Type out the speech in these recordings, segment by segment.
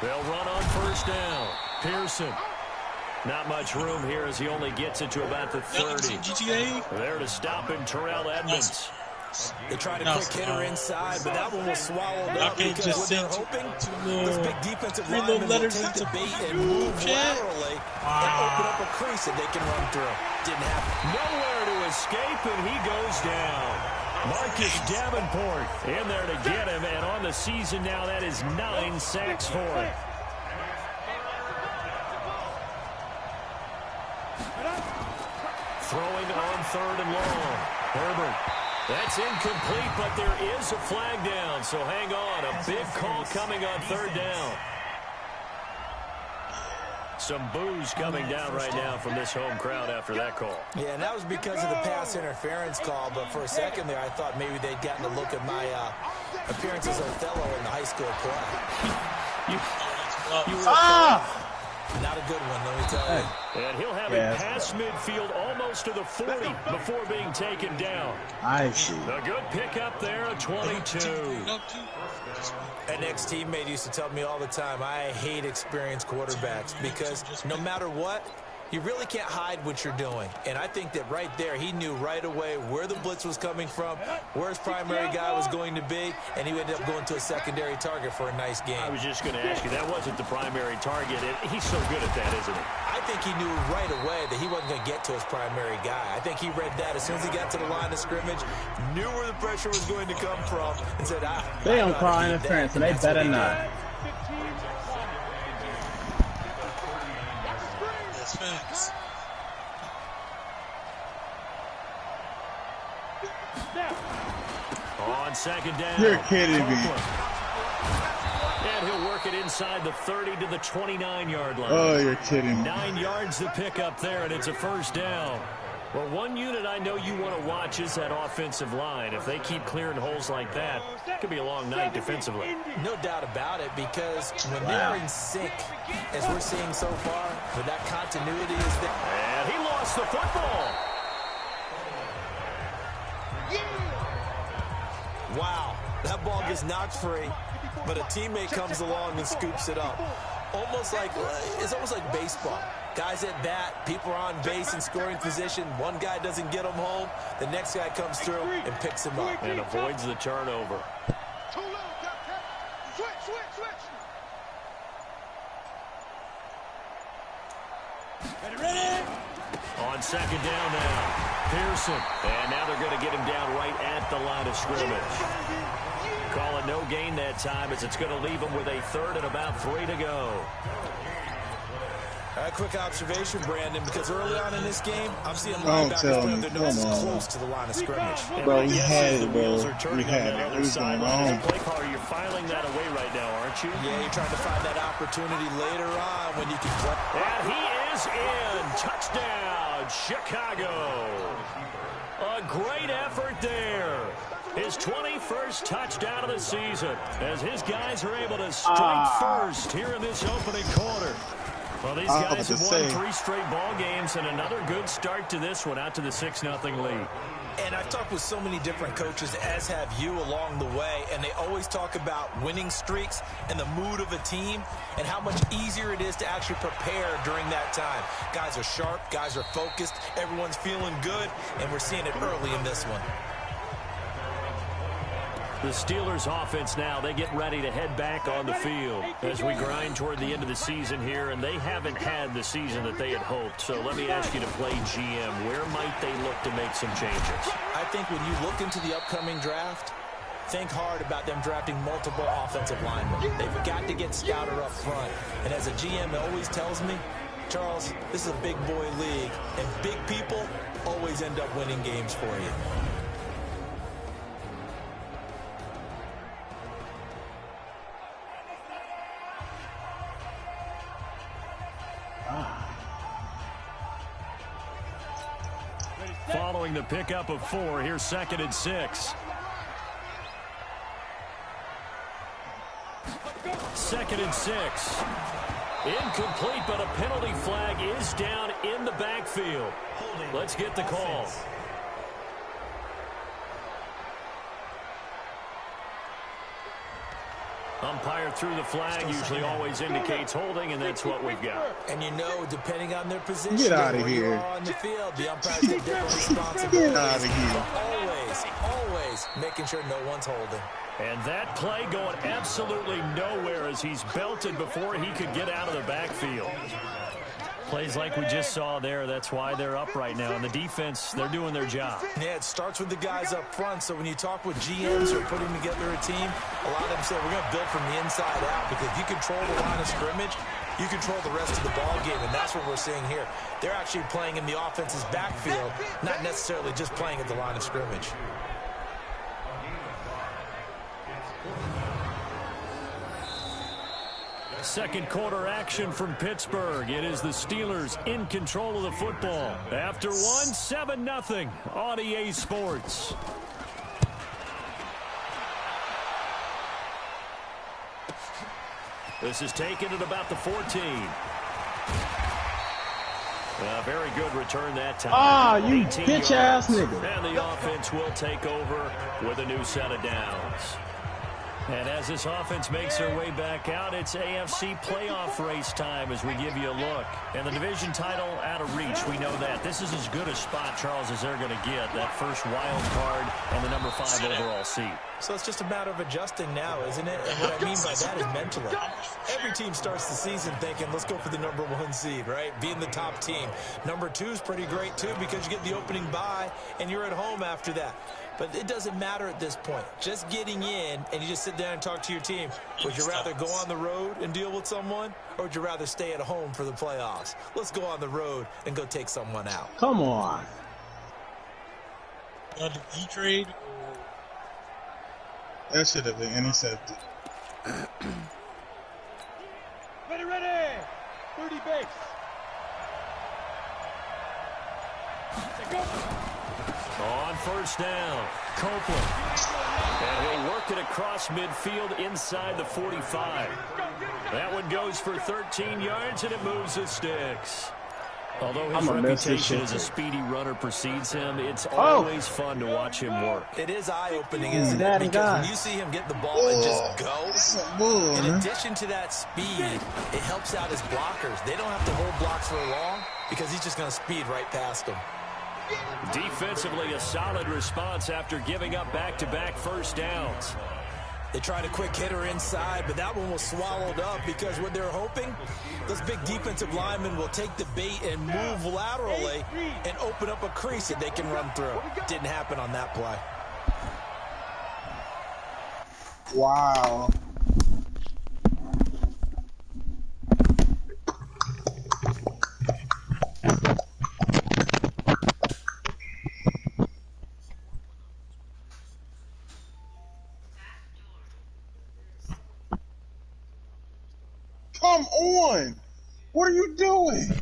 They'll run on first down. Pearson. Not much room here as he only gets it to about the 30. There to stop him, Terrell Edmonds. They tried a quick hitter inside, but that one was swallowed up because what they're hoping, those big defensive linemen will take the bait and move laterally and open up a crease that they can run through. Didn't happen. Nowhere to escape, and he goes down. Marcus Davenport in there to get him, and on the season now, that is 9 sacks for him. Throwing on third and long. Herbert. That's incomplete, but there is a flag down, so hang on. A big call coming on third down. Some boos coming down right now from this home crowd after that call. Yeah, and that was because of the pass interference call, but for a second there, I thought maybe they'd gotten a look at my appearance as Othello in the high school play. You were not a good one, let me tell you. And he'll have it past midfield almost to the 40 before being taken down. I see. A good pickup there, a 22. An ex-teammate used to tell me all the time, I hate experienced quarterbacks because no matter what, you really can't hide what you're doing. And I think that right there, he knew right away where the blitz was coming from, where his primary guy was going to be, and he ended up going to a secondary target for a nice game. I was just going to ask you, that wasn't the primary target. He's so good at that, isn't he? I think he knew right away that he wasn't going to get to his primary guy. I think he read that as soon as he got to the line of scrimmage, knew where the pressure was going to come from, and said, they don't call interference, and they better not. Facts. On second down. You're kidding me. And he'll work it inside the 30 to the 29-yard line. Oh, you're kidding me. 9 yards to pick up there, and it's a first down. Well, one unit I know you want to watch is that offensive line. If they keep clearing holes like that, it could be a long night defensively. No doubt about it, because when they're in sync, as we're seeing so far, with that continuity is there. And he lost the football. Wow, that ball gets knocked free, but a teammate comes along and scoops it up. It's almost like baseball. Guys at bat, people are on base in scoring position. One guy doesn't get him home. The next guy comes through and picks him up. And avoids the turnover. On second down now, Pearson. And now they're going to get him down right at the line of scrimmage. Call it no gain that time as it's going to leave him with a third and about 3 to go. A quick observation, Brandon, because early on in this game, I'm seeing linebackers putting their noses close to the line of scrimmage. Bro, you had it, bro. You had it. It was going on. Play caller, you're filing that away right now, aren't you? Yeah, you're trying to find that opportunity later on when you can play. And he is in. Touchdown, Chicago. A great effort there. His 21st touchdown of the season as his guys are able to strike first here in this opening quarter. Well, these guys have won 3 straight ball games and another good start to this one out to the 6-0 lead. And I've talked with so many different coaches, as have you, along the way, and they always talk about winning streaks and the mood of a team and how much easier it is to actually prepare during that time. Guys are sharp, guys are focused, everyone's feeling good, and we're seeing it early in this one. The Steelers offense now, they get ready to head back on the field as we grind toward the end of the season here, and they haven't had the season that they had hoped. So let me ask you to play GM. Where might they look to make some changes? I think when you look into the upcoming draft, think hard about them drafting multiple offensive linemen. They've got to get stouter up front. And as a GM always tells me, Charles, this is a big boy league, and big people always end up winning games for you. Following the pickup of 4, here's 2nd and 6. 2nd and 6. Incomplete, but a penalty flag is down in the backfield. Let's get the call. Umpire threw the flag, usually always indicates holding, and that's what we've got. And you know, depending on their position, Get out of where you here. are on the field, the umpires take different responsibilities. Get out of here. But always making sure no one's holding. And that play going absolutely nowhere as he's belted before he could get out of the backfield. Plays like we just saw there, that's why they're up right now. And the defense, they're doing their job. Yeah, it starts with the guys up front. So when you talk with GMs who are putting together a team, a lot of them say we're going to build from the inside out, because if you control the line of scrimmage, you control the rest of the ball game, and that's what we're seeing here. They're actually playing in the offense's backfield, not necessarily just playing at the line of scrimmage. Second quarter action from Pittsburgh. It is the Steelers in control of the football. After 7-0 on EA Sports. This is taken at about the 14. A very good return that time. Ah, you bitch-ass nigga. And the offense will take over with a new set of downs. And as this offense makes their way back out, it's AFC playoff race time as we give you a look. And the division title out of reach, we know that. This is as good a spot, Charles, as they're going to get. That first wild card and the number 5 overall seed. So it's just a matter of adjusting now, isn't it? And what I mean by that is mentally. Every team starts the season thinking, let's go for the number 1 seed, right? Being the top team. Number 2 is pretty great, too, because you get the opening bye, and you're at home after that. But it doesn't matter at this point. Just getting in, and you just sit down and talk to your team. Would you rather go on the road and deal with someone, or would you rather stay at home for the playoffs? Let's go on the road and go take someone out. Come on. E-trade? That should have been intercepted. Ready! 30 base. On first down, Copeland. And he'll work it across midfield inside the 45. That one goes for 13 yards, and it moves the sticks. Although his reputation as a speedy runner precedes him, it's always fun to watch him work. It is eye-opening, isn't it? Because when you see him get the ball and just go, in addition to that speed, it helps out his blockers. They don't have to hold blocks for long because he's just going to speed right past them. Defensively, a solid response after giving up back-to-back first downs. They tried a quick hitter inside, but that one was swallowed up because what they're hoping, those big defensive linemen will take the bait and move laterally and open up a crease that they can run through. Didn't happen on that play. Wow. Come on! What are you doing?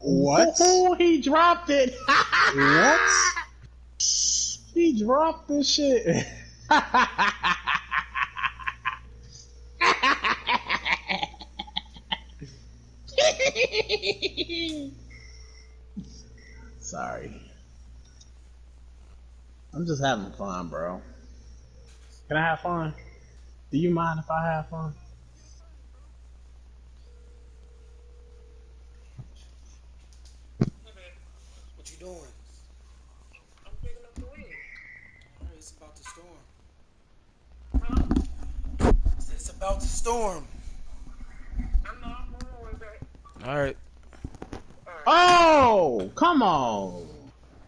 What? Oh, he dropped it. What? He dropped the shit. Sorry. I'm just having fun, bro. Can I have fun? Do you mind if I have fun? What you doing? I'm picking up the wing. Alright, it's about to storm. Huh? It's about to storm. I'm not moving back. Alright. Oh, come on,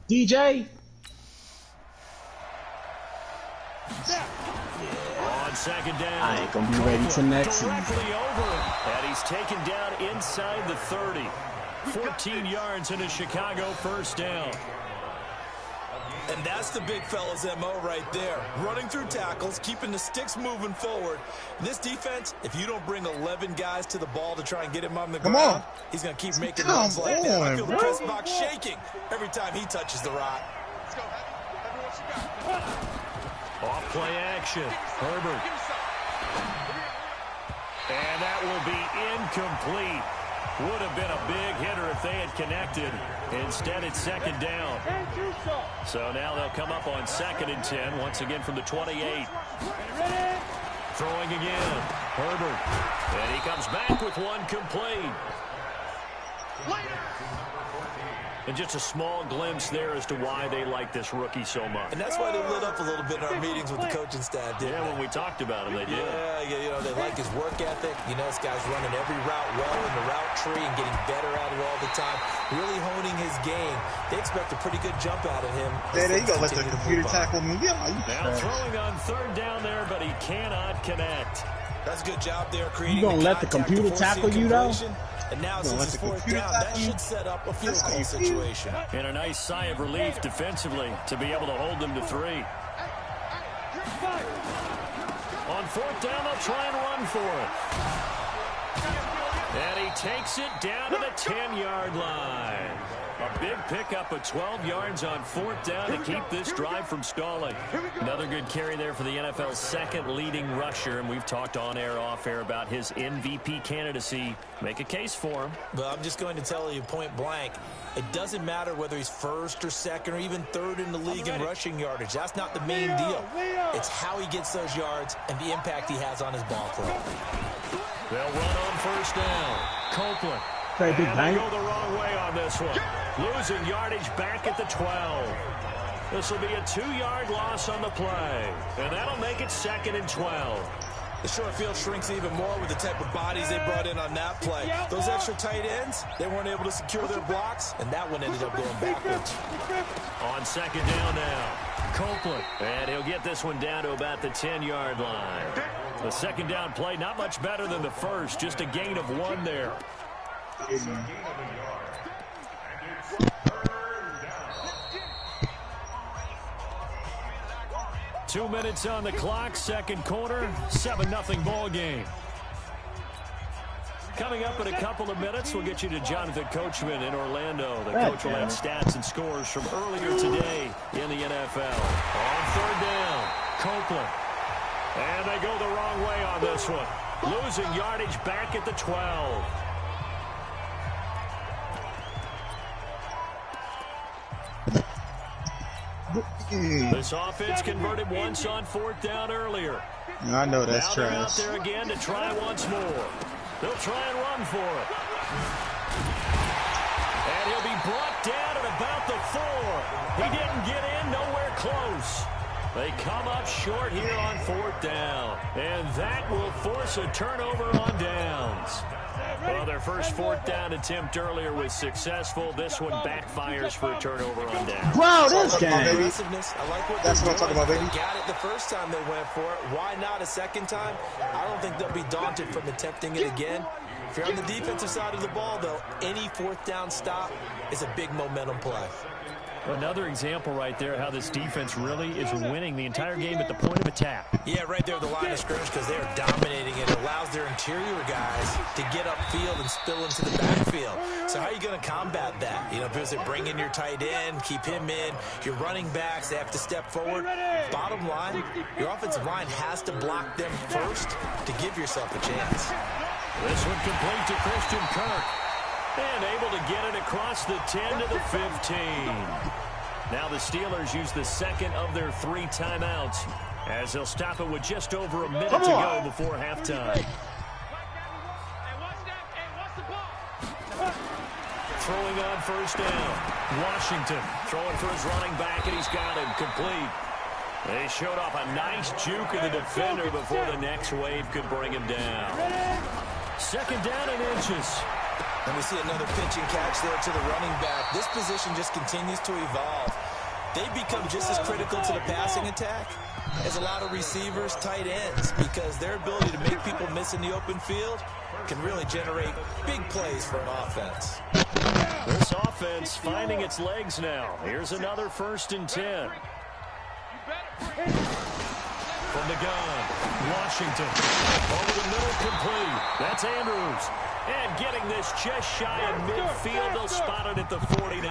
DJ. On second down, I ain't gonna be ready till next season. directly over him, and he's taken down inside the 30. 14 yards in a Chicago first down. And that's the big fella's MO right there. Running through tackles, keeping the sticks moving forward. This defense, if you don't bring 11 guys to the ball to try and get him on the ground, he's going to keep making runs like that. I feel the press box shaking every time he touches the rock. Off play action. Herbert. And that will be incomplete. Would have been a big hitter if they had connected. Instead, it's second down. So now they'll come up on 2nd and 10, once again from the 28. Throwing again. Herbert. And he comes back with one complete. And just a small glimpse there as to why they like this rookie so much. And that's why they lit up a little bit in our meetings with the coaching staff, didn't they? When we talked about him, they did. Yeah, you know, they like his work ethic. You know, this guy's running every route well in the route tree and getting better at it all the time. Really honing his game. They expect a pretty good jump out of him. There you go, let the computer tackle me. Yeah, now throwing on 3rd down there, but he cannot connect. That's a good job there creating. You gonna let the computer tackle you, though? And now since it's 4th down, that should set up a field goal situation. And a nice sigh of relief defensively to be able to hold them to 3. On 4th down, they'll try and run for it. And he takes it down to the 10-yard line. A big pickup of 12 yards on 4th down to keep this drive from stalling. Another good carry there for the NFL's 2nd leading rusher, and we've talked on air, off air about his MVP candidacy. Make a case for him. But I'm just going to tell you point blank, it doesn't matter whether he's 1st or 2nd or even 3rd in the league in rushing yardage. That's not the main deal. It's how he gets those yards and the impact he has on his ball club. They'll run on 1st down. Copeland. And they go the wrong way on this one. Losing yardage back at the 12. This will be a 2-yard loss on the play. And that'll make it 2nd and 12. The short field shrinks even more with the type of bodies they brought in on that play. Those extra tight ends, they weren't able to secure their blocks, and that one ended up going backwards. On 2nd down now, Copeland. And he'll get this one down to about the 10-yard line. The 2nd down play, not much better than the first, just a gain of 1 there. 2 minutes on the clock, 2nd quarter, 7-0 ball game. Coming up in a couple of minutes, we'll get you to Jonathan Coachman in Orlando. The coach will have stats and scores from earlier today in the NFL. On 3rd down, Copeland. And they go the wrong way on this one. Losing yardage back at the 12. This offense converted once on 4th down earlier. I know that's trash. Now they're trash. out there again to try once more. They'll try and run for it. And he'll be brought down at about the 4. He didn't get in, nowhere close. They come up short here on 4th down. And that will force a turnover on downs. Well, their first 4th down attempt earlier was successful. This one backfires for a turnover on down. Bro, this game. I like what That's what I'm talking about, baby. They got it the first time they went for it. Why not a second time? I don't think they'll be daunted from attempting it again. If you're on the defensive side of the ball, though, any 4th down stop is a big momentum play. Another example right there how this defense really is winning the entire game at the point of attack. Yeah, right there at the line of scrimmage because they're dominating it. It allows their interior guys to get upfield and spill into the backfield. So how are you going to combat that? You know, because they bring in your tight end, keep him in. Your running backs, they have to step forward. Bottom line, your offensive line has to block them first to give yourself a chance. This one complete to Christian Kirk. And able to get it across the 10 to the 15. Now the Steelers use the 2nd of their 3 timeouts as they'll stop it with just over a minute to go before halftime. Throwing on 1st down. Washington throwing for his running back, and he's got him complete. They showed off a nice juke of the defender before the next wave could bring him down. 2nd down and inches. And we see another pitch and catch there to the running back. This position just continues to evolve. They've become just as critical to the passing attack as a lot of receivers, tight ends, because their ability to make people miss in the open field can really generate big plays for an offense. This offense finding its legs now. Here's another 1st and 10. From the gun, Washington. Over the middle, complete. That's Andrews. And getting this just shy of midfield. They'll spot it at the 49.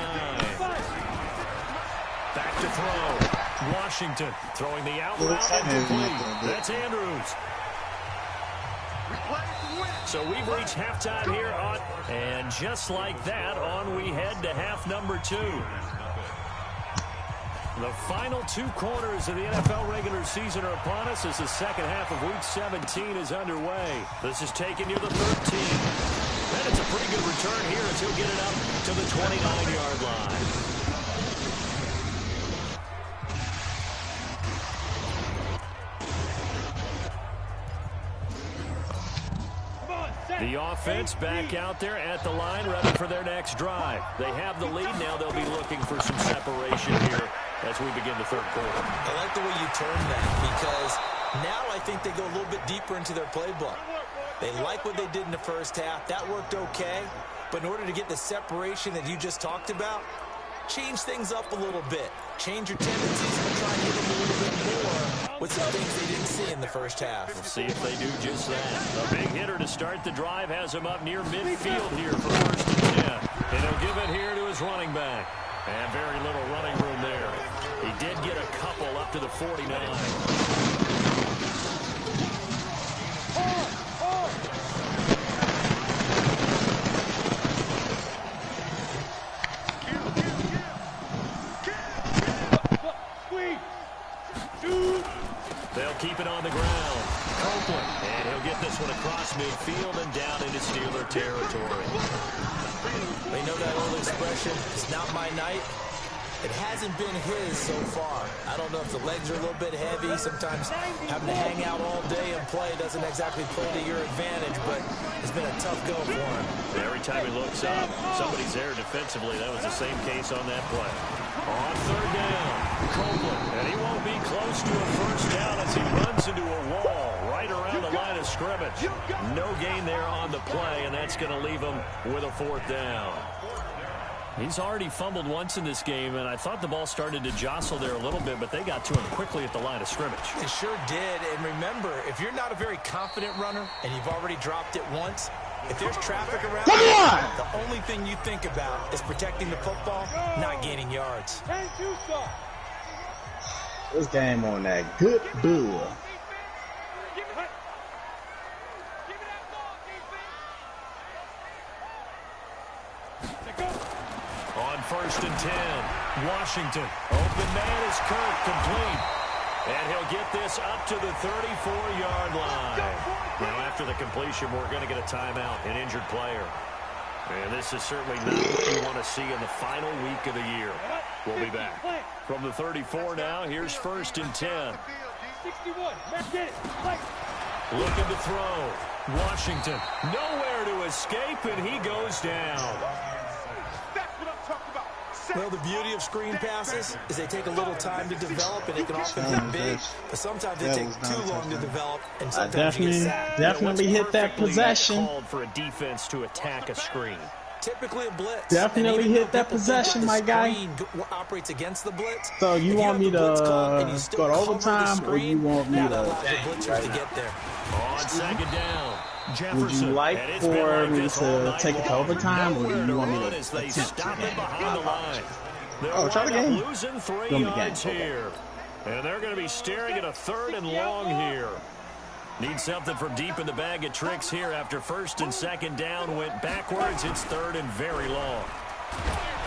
Back to throw. Washington throwing the out route incomplete. That's Andrews. So we've reached halftime here on, and just like that, on we head to half number 2. The final 2 quarters of the NFL regular season are upon us as the second half of Week 17 is underway. This is taking you to 13. And it's a pretty good return here as he'll get it up to the 29-yard line. The offense back out there at the line, ready for their next drive. They have the lead now. They'll be looking for some separation here as we begin the 3rd quarter. I like the way you term that, because now I think they go a little bit deeper into their playbook. They like what they did in the first half. That worked okay. But in order to get the separation that you just talked about, change things up a little bit. Change your tendencies and try and hit them a little bit more with some things they didn't see in the first half. We'll see if they do just that. A big hitter to start the drive has him up near midfield here for 1st and 10. And he'll give it here to his running back. And very little running room there. He did get a couple up to the 49. They'll keep it on the ground. Copeland, and he'll get this one across midfield and down into Steeler territory. They know that old expression, it's not my night. It hasn't been his so far. I don't know if the legs are a little bit heavy. Sometimes having to hang out all day and play doesn't exactly play to your advantage, but it's been a tough go for him. Every time he looks up, somebody's there defensively. That was the same case on that play. On 3rd down, Copeland, and he won't be close to a 1st down as he runs into a wall right around the line of scrimmage. No gain there on the play, and that's going to leave him with a 4th down. He's already fumbled once in this game, and I thought the ball started to jostle there a little bit, but they got to him quickly at the line of scrimmage. It sure did, and remember, if you're not a very confident runner and you've already dropped it once, if there's traffic around, the only thing you think about is protecting the football, not gaining yards. This game on that good bull. On 1st and 10, Washington. Open man is Kirk, complete. And he'll get this up to the 34-yard line. Now, after the completion, we're going to get a timeout, an injured player. And this is certainly not what you want to see in the final week of the year. We'll be back. From the 34 now, here's 1st and 10. 61. Looking to throw. Washington, nowhere to escape, and he goes down. Well, the beauty of screen passes is they take a little time to develop, and it can often get big, but sometimes they take too long to develop, and sometimes you get sacked. Definitely hit that possession. Called for a defense to attack a screen. Typically a blitz. Definitely hit that possession, my guy. Operates against the blitz. So you want me to go to overtime, or you want me to blitzers to get there? On 2nd down. Would you like for me to take it to overtime, or do you want me to they attempt stop to it behind the line? Oh, try the game. Losing 3 Go yards again. here. And they're going to be staring at a 3rd and long here. Need something from deep in the bag of tricks here after 1st and 2nd down went backwards. It's 3rd and very long.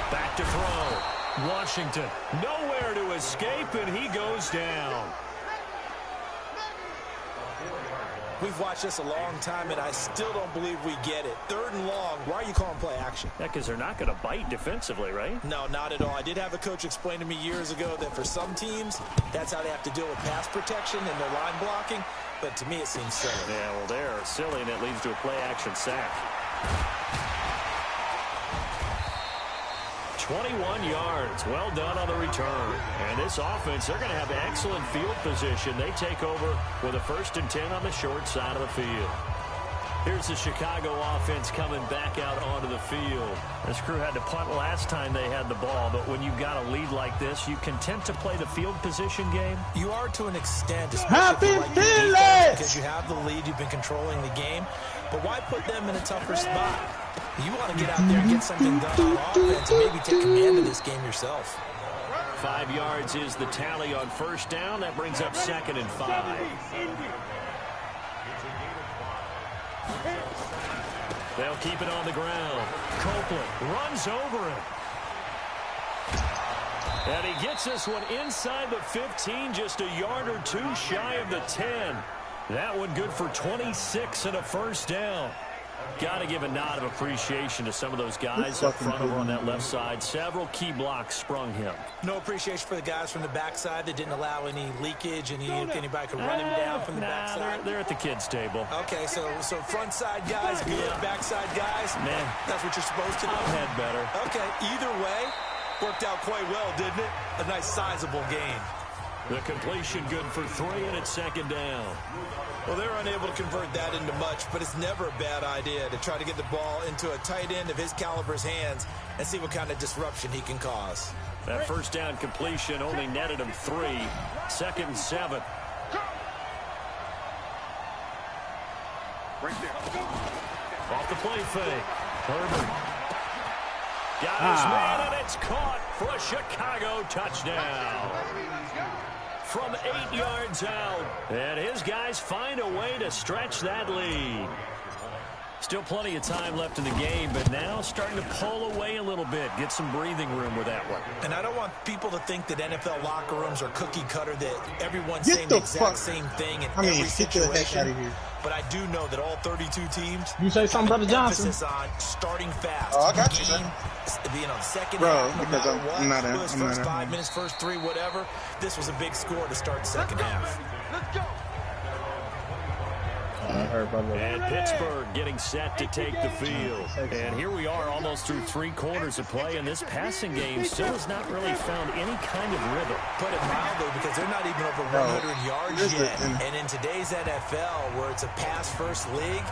Back to throw. Washington, nowhere to escape, and he goes down. We've watched this a long time, and I still don't believe we get it. 3rd and long. Why are you calling play action? Yeah, because they're not going to bite defensively, right? No, not at all. I did have a coach explain to me years ago that for some teams, that's how they have to deal with pass protection and their line blocking. But to me, it seems silly. Yeah, well, they're silly, and it leads to a play-action sack. 21 yards. Well done on the return. And this offense, they're going to have excellent field position. They take over with a 1st and 10 on the short side of the field. Here's the Chicago offense coming back out onto the field. This crew had to punt last time they had the ball, but when you've got a lead like this, you content to play the field position game? You are to an extent, Happy especially if you like your defense, because you have the lead, you've been controlling the game. But why put them in a tougher spot? You want to get out there and get something done on offense and maybe take command of this game yourself. 5 yards is the tally on 1st down. That brings up 2nd and 5. They'll keep it on the ground. Copeland runs over it. And he gets this one inside the 15, just a yard or two shy of the 10. That one good for 26 and a 1st down. Got to give a nod of appreciation to some of those guys up front over on that left side. Several key blocks sprung him. No appreciation for the guys from the backside that didn't allow any leakage, and anybody could run him down from the backside. They're at the kids' table. Okay, so front side guys good, backside guys, man, that's what you're supposed to do. I've had better. Okay, either way, worked out quite well, didn't it? A nice sizable gain. The completion good for 3, and it's 2nd down. Well, they're unable to convert that into much, but it's never a bad idea to try to get the ball into a tight end of his caliber's hands and see what kind of disruption he can cause. That 1st down completion only netted him 3. 2nd and 7. Off the play fake. Herbert. Got his man, and it's caught for a Chicago touchdown. From 8 yards out. And his guys find a way to stretch that lead. Still plenty of time left in the game, but now starting to pull away a little bit. Get some breathing room with that one. And I don't want people to think that NFL locker rooms are cookie cutter, that everyone's saying the exact same thing in every situation. Get the heck out of here. But I do know that all 32 teams you say something, Brother Johnson. Emphasis on starting fast. Oh, I got you, sir. Being on second bro, half, because I'm not in. First 5 minutes, first 3, whatever. This was a big score to start the second half. Let's go. And Pittsburgh getting set to take the field. And here we are almost through 3 quarters of play, and this passing game still has not really found any kind of rhythm. Put it mildly, because they're not even over 100 yards yet. And in today's NFL, where it's a pass-first league,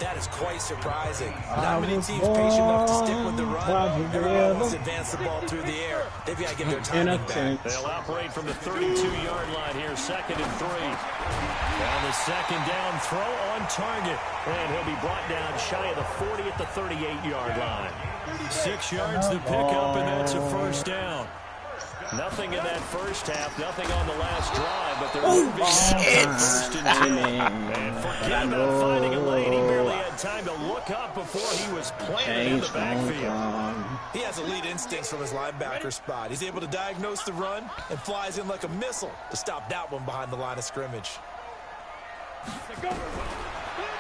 that is quite surprising. Not many teams patient enough to stick with the run. Everybody wants to advance the ball through the air. They've got to get their timing back. They'll operate from the 32-yard line here, 2nd and 3. And the 2nd down throw on target. And he'll be brought down shy of the 40 at the 38-yard line. 6 yards to pick up, and that's a 1st down. Nothing in that first half, nothing on the last drive, but they're moving now to 1st and 2. And forget about finding a lane. He barely had time to look up before he was planted in the backfield. He has elite instincts from his linebacker spot. He's able to diagnose the run and flies in like a missile to stop that one behind the line of scrimmage.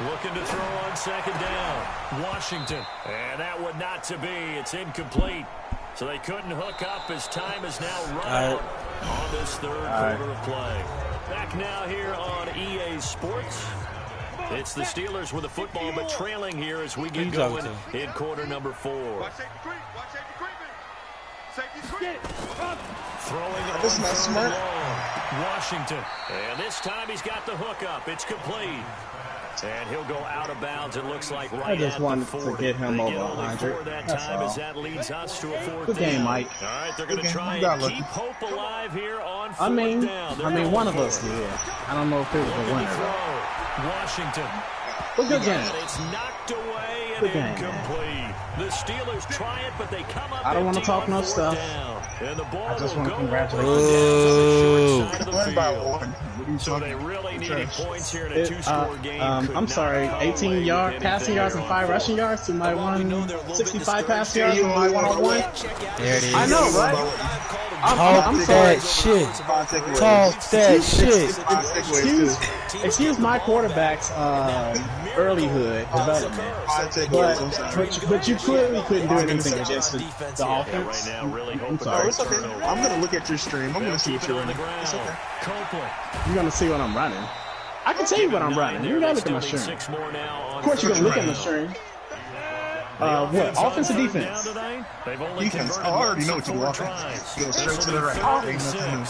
Looking to throw on 2nd down. Washington. And that would not to be. It's incomplete. So they couldn't hook up as time is now run out on this 3rd quarter of play. Back now here on EA Sports. It's the Steelers with the football, but trailing here as we get going in quarter number 4. Watch safety creep. Watch safety creeping. Safety creep. Throwing it This is not smart. Washington. And this time he's got the hook up. It's complete. And he'll go out of bounds, it looks like, right I just at wanted the 40. to get him they over get only 100. 4 that That's time all. as that leads us to a 4th Good game, down. Mike. All right, they're going to try and keep hope alive here on 4th down. I mean, one of us did. I don't know if it was a winner. Washington. Good game. And it's knocked away and Good game, incomplete. The Steelers try it, but they come up I don't want to empty talk on no 4th stuff. down. And the ball I just will want to go congratulate on you. down to the short side of the One by field. one. What are you So they talking really about? needed points here in a 2-score game. I'm sorry, 18 yard passing yards and 5 rushing yards to my 165 passing yards from my 101. There it is. I know, right? Talk I'm sorry. that shit. Five takeaways. Talk that shit. Five takeaways, too. Excuse my quarterback's earlyhood development, Five takeaways. I'm sorry. but you clearly couldn't do anything against the Right offense. now, really I'm hoping Oh, sorry. it's okay. I'm going to look at your stream. I'm going to see what you're running. It's okay. Copeland. You're gonna see what I'm running. I can tell you what I'm running. You gotta look at my stream. Of course, you're gonna look at my stream. What? Offense or defense? Defense. Oh, I already know what you do. Offense. Go straight to the right. Ain't nothing new.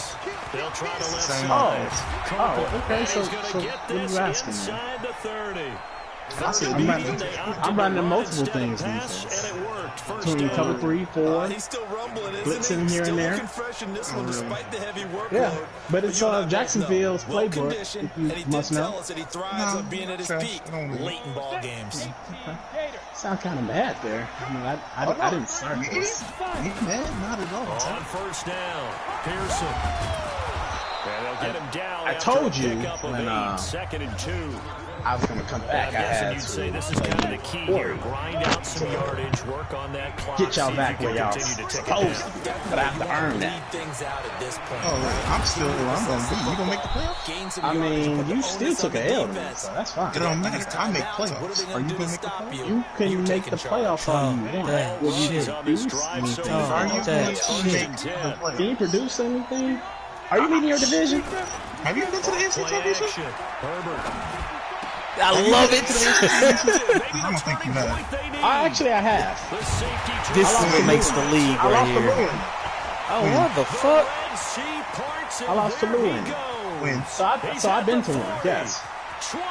They'll try to let Same Oh, okay. So what are you asking me? inside the 30. I'm running multiple things defense. Between cover 3, 4, He's still rumbling, blitzing here and there. Fresh in this one, despite the heavy workload. Yeah, but it's Jacksonville's playbook, if you must know. Tell us that he thrives on being at his peak late in ball games. Sound kind of mad there. I mean, I didn't start this. Ain't mad, not at all. On first down, Pearson. And they'll get him down. I told you when 2nd and 2. I was going to come back. I had you'd say this is kind of the key here. Grind out some yardage, work on that clock. Get y'all back where y'all supposed to, but I have to earn that. Things out at this point. Oh, I'm still where I'm going to be. You going to make the playoffs? I mean, you still took an L, so that's fine. It don't matter. I make playoffs. Are you going to make the playoffs? You can make the playoffs all you want. Will you produce anything? Are you going to make the playoffs? Can you produce anything? Are you leading your division? Have you been to the NFC Championship? Herbert. I love it. I don't think you have. I have. This is what makes the league I right lost to here. Lewin. Oh, what the fuck? I lost to Lewin. When? So I've been to one, yes. 20,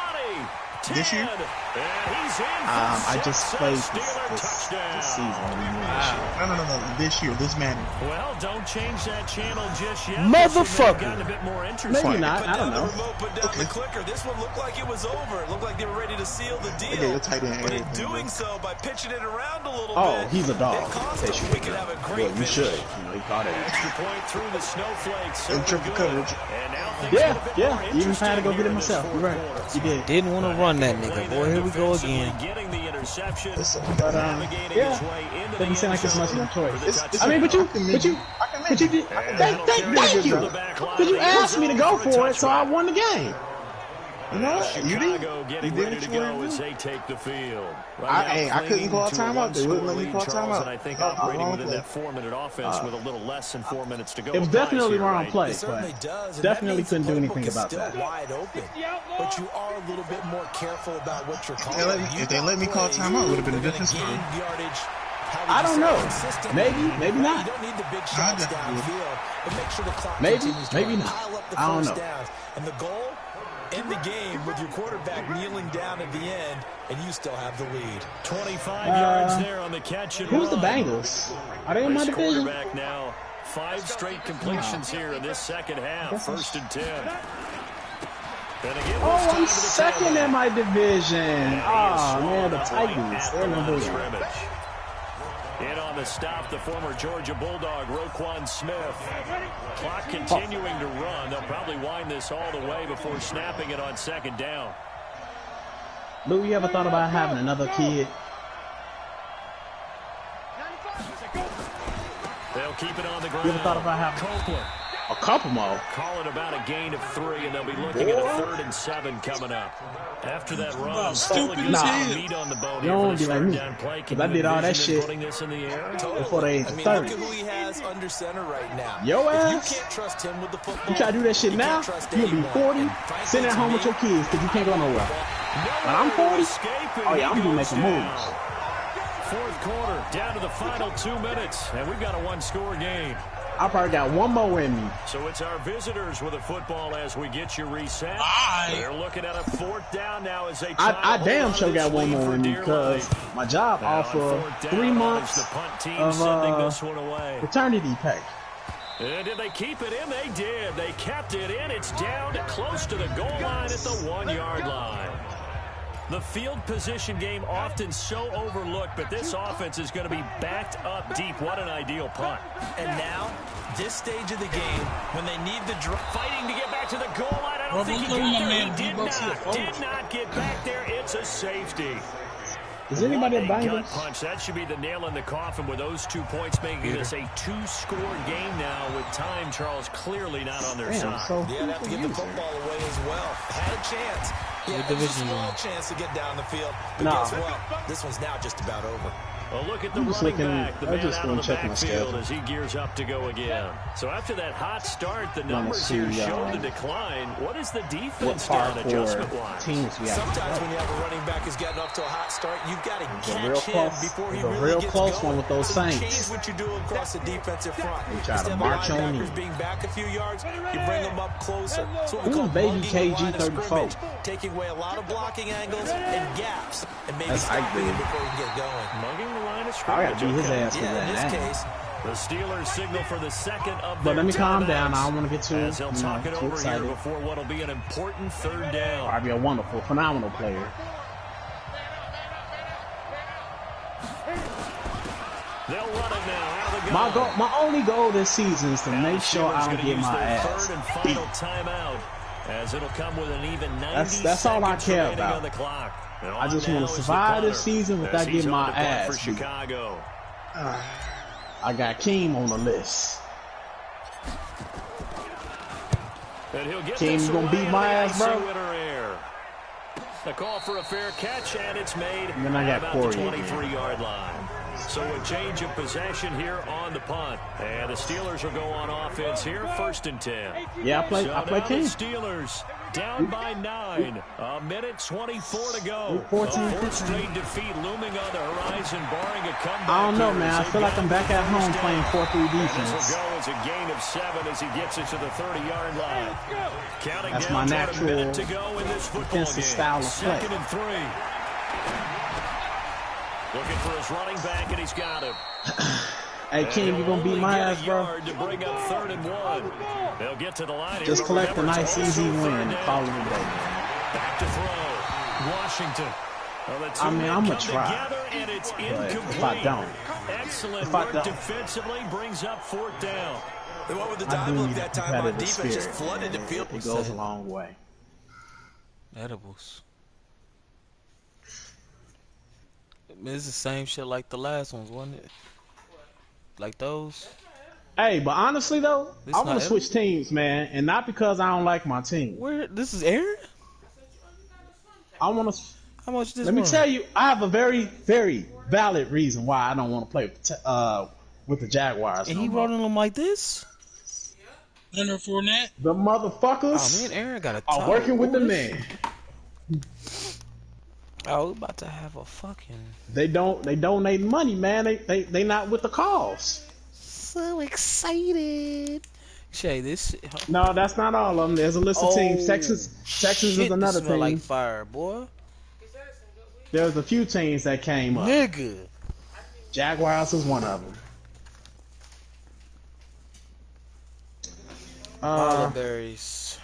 10, This year? and he's in for I just played this touchdown. season. No. This year, this Madden. Well, don't change that channel just yet. Motherfucker. Gotten a bit more interesting. Maybe not. I don't know. Put down the clicker. This one looked like it was over. It looked like they were ready to seal the deal. Okay, you're tight end. But in doing so, by pitching it around a little Oh, bit, he's a dog. it cost They them. should We could have a great you should. finish. You know, he caught it. Extra point through the snowflakes. So triple good. coverage. And now things get a bit more Yeah. Even if I had to go get it interesting myself. here in You're this right. fourth You quarter. did. Didn't want to run that nigga. Boy, here we go again. Getting the interception. But yeah, doesn't seem like it's much of a choice. It's I mean, but you I can did. Thank you. But you asked me to go for it, so I won the game. You know what? You did. Chicago You getting did ready what to you go wanted as to do. they take the field. I couldn't call a timeout. They wouldn't let me call a Charles, timeout. and I think No, operating wrong within play. that 4-minute offense with a little less than 4 minutes to go. It was applies definitely here, wrong right? play, It certainly but does. And definitely that means couldn't do the anything playbook is about still that. wide open. But you are a little bit more careful about what you're calling. If they let me call a timeout, it would have been a different story. I don't know. Maybe not. You don't need the big shots definitely would. downfield, but make sure the clock Maybe continues to not. pile up the I don't first know. downs. And the goal, end the game with your quarterback kneeling down at the end, and you still have the lead. 25 yards there on the catch and Who's the run. Bengals? Are they in my Nice division? quarterback now. 5 straight completions here in this second half. 1st and 10. And again, Oh, it's time I'm for the second tailback. in my division. Oh, Swung man, the right Titans. at They're the number line of 1. scrimmage. In on the stop, the former Georgia Bulldog, Roquan Smith. Clock continuing to run. They'll probably wind this all the way before snapping it on 2nd down. Lou, you ever thought about having another kid? They'll keep it on the ground. You ever thought about having Copeland. a couple more? Call it about a gain of 3, and they'll be looking at a 3rd and 7 coming up. After that run, still a good meat on the bone You here don't for be the like third me. down play. Because I did all that envision them shit putting this in the air? before they age I mean, 30. look at who he has under center right now. Your If ass? you can't trust him with the football, You try to do that shit you now, can't trust you'll be anyone. 40, And frankly, sitting at to home me, with your kids because you can't go nowhere. When I'm 40, oh yeah, I'm gonna be making moves. 4th quarter, down to the final 2 minutes, and we've got a 1-score game. I probably got one more in me. So it's our visitors with a football as we get you reset. They're looking at a 4th down now as they try I to damn hold sure on to got this one lead more for in me dear because life. my job Now, offer on 4th down, 3 that months is the punt team of sending this one away. paternity pay. And did they keep it in? They did. They kept it in. It's down close to the goal line at the 1-yard line. The field position game often so overlooked, but this offense is going to be backed up deep. What an ideal punt. And now, this stage of the game, when they need the drive, Fighting to get back to the goal line. I don't think he got there. He did not get back there. It's a safety. Is anybody a What a gut Bengals? punch. That should be the nail in the coffin with those 2 points making this a 2-score game now with time, Charles, clearly not on their Damn, side. so they'd have to give the football away as well. Had a chance. Yeah, division there's a you small in? chance to get down the field. But Nah. guess what? This one's now just about over. A look at the I'm just running looking- back, the I man just out wanna of the check my backfield schedule. as he gears up to go again. So after that hot start, the numbers see, here show the decline. What is the What defense done part adjustment-wise? for teams we have? Sometimes when you have a running back who's gotten off to a hot start, you've got to catch real him close- before he it's a really real gets close going. one with those so you Saints. change what you do across the defensive front. They try to Instead of march on linebackers you. being back a few yards, you bring them up closer. It's what we Ooh, call baby mugging the KG line of 34. scrimmage, taking away a lot of blocking angles and gaps, and maybe That's stopping him Ike, before he can get going. Mugging the line of I scrimmage. gotta beat his Okay. ass for Yeah, in that. this case, The Steelers signal for the second of But their let me calm down. timeouts, I don't want to get too, as he'll talk it too over here excited. before what'll be an important third down. Probably a wonderful, phenomenal player. They'll run it now out of the gun. My only goal this season is to Now make the sure Steelers I gonna don't get use my their ass third and beat. final timeout, as it'll come with an even 90 That's all I seconds care remaining about. on the clock. And I on just now want is to the survive this punter, season as without he's getting on my to punt ass for beat. Chicago. I got Keem on the list. And he'll get Keem, this you gonna away beat on my the ass, bro? icy winner air. A call for a fair catch, and it's made And then I at got about the Corey again. 23-yard line. So a change of possession here on the punt. And the Steelers will go on offense here, 1st and 10. Yeah, I play So now the Keem. Steelers down by 9. A minute 24 to go. 14, A fourth 15. straight defeat looming on the horizon, barring a comeback. I don't know, here man. as I they feel like get I'm back at home first playing down. 4-3 And defense. this will go as a gain of 7 as he gets it to the 30-yard line. Counting That's down my toward a natural minute to go in this football defensive game. style of play. 2nd and 3. Looking for his running back, and he's got him. Hey, King, you gonna beat my ass, bro? To bring up 3rd and 1. They'll get to the line. Just here, but collect a remember, nice, it's easy also win. 3rd down. Call it a day. Back to throw. Washington. Well, the two I mean, men I'm gonna come try. together, and it's But incomplete. if I don't, Excellent if I work don't. defensively brings up 4th down. they went with the I time do look need a that time on competitive defense, just spirit. flooded the field. It goes a long way. Edibles. It's the same shit like the last ones, wasn't it? Like those? Hey, but honestly though, This I want not to switch teams, man, and not because I don't like my team. Where? This is Aaron? I want to. How much this Let me one? tell you, I have a very, very valid reason why I don't want to play with the Jaguars. And no he more. running them like this? Leonard Fournette. The motherfuckers Oh, me and Aaron got a are talk. working with the Who is- man. Oh, we about to have a fucking... They donate money, man. They not with the cause. So excited. Shay, this shit... Huh? No, that's not all of them. There's a list of teams. Texas shit, is another this smell team. like fire, boy. There's a few teams that came up. Nigga. Jaguars is one of them. Berries.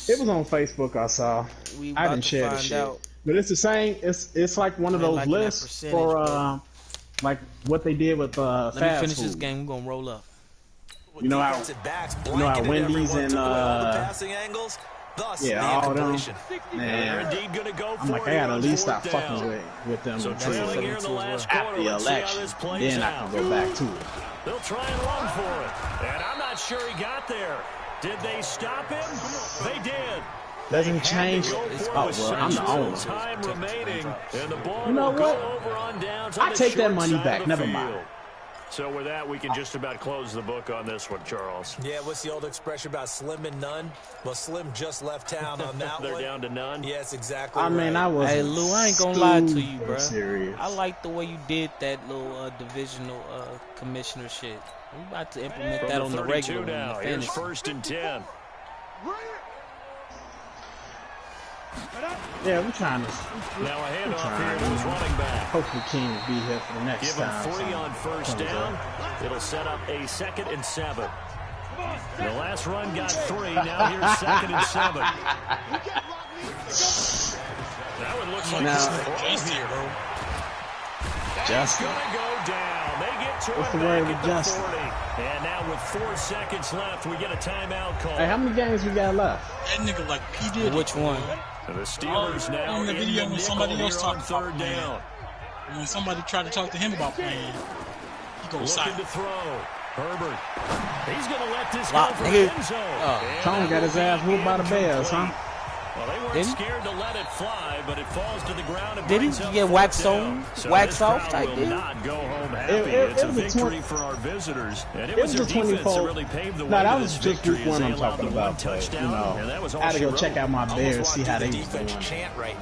It was on Facebook. I saw. We I about didn't to share the find shit. out. But it's the same. It's like one of I ain't those liking that lists percentage, for bro. like what they did with Let me fast finish food. this game. We're gonna roll up. You know how Defensive backs you know how blanketed Wendy's everyone, and took away all the passing angles, thus yeah, the all them. incompletion. They're Man, indeed going to go I'm for like, it I gotta on at least 4th stop fucking down. with them So until trailing here in the last quarter, after the let's see how election. this plays Then I out. can go back to it. They'll try and run for it. And I'm not sure he got there. Did they stop him? They did. Doesn't change. Go Oh for it with well, I'm the 6 owner. time remaining, and the ball You know will go what? over on downs on I the take that short money side back. of the Never field. mind. So with that, we can just about close the book on this one, Charles. Yeah, what's the old expression about slim and none? Well, Slim just left town on that They're one. down to none. Yes, exactly I mean, right. I was. Hey, Lou, I ain't gonna lie to you, bro. Serious. I like the way you did that little divisional commissioner shit. We about to implement From that the on the 32 regular in now. the Here's fantasy. 1st and 10. Yeah, we're trying to. Now a handoff trying. here to his running back. Hopefully, King will be here for the next Give him time. 3 so on 1st comes down. up. It'll set up a 2nd and 7. The last run got 3. Now here's 2nd and 7. That one looks like Now- it's here. Justin. Gonna go down. They get to What's it the word back with at the Justin? 40. And now with 4 seconds left, we get a timeout call. Hey, how many games we got left? That nigga like P Diddy. Which one? And the Steelers now in the in video the when nickel somebody here else on talked about 3rd playing. down. When somebody tried to talk to him about playing, he goes Looking to silent. throw. Herbert. He's going to let this Lock, go for nigga. the end zone. Oh. And Tone that got his will ass be whooped by the Bears, huh? incomplete. Well, they weren't scared to let it fly, but it falls to the ground and did he get waxed on, waxed off type will deal? not go home happy. It's a victory for our visitors, and it was their defense that really paved the way to this victory as they allowed the one touchdown, and that was all I had to she go wrote. check out my Bears, see how they was doing.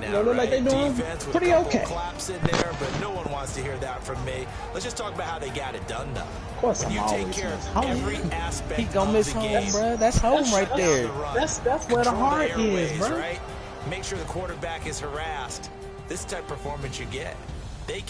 You know, look like they doing pretty okay. Claps in there, but no one wants to hear that from me. Let's just talk about how they got it done, though. Of course, I'm You always take care of home. every aspect He gonna miss of the home, game. bro. That's home right there. That's where the heart is, bro. Right? Make sure the quarterback is harassed. This type of performance you get. They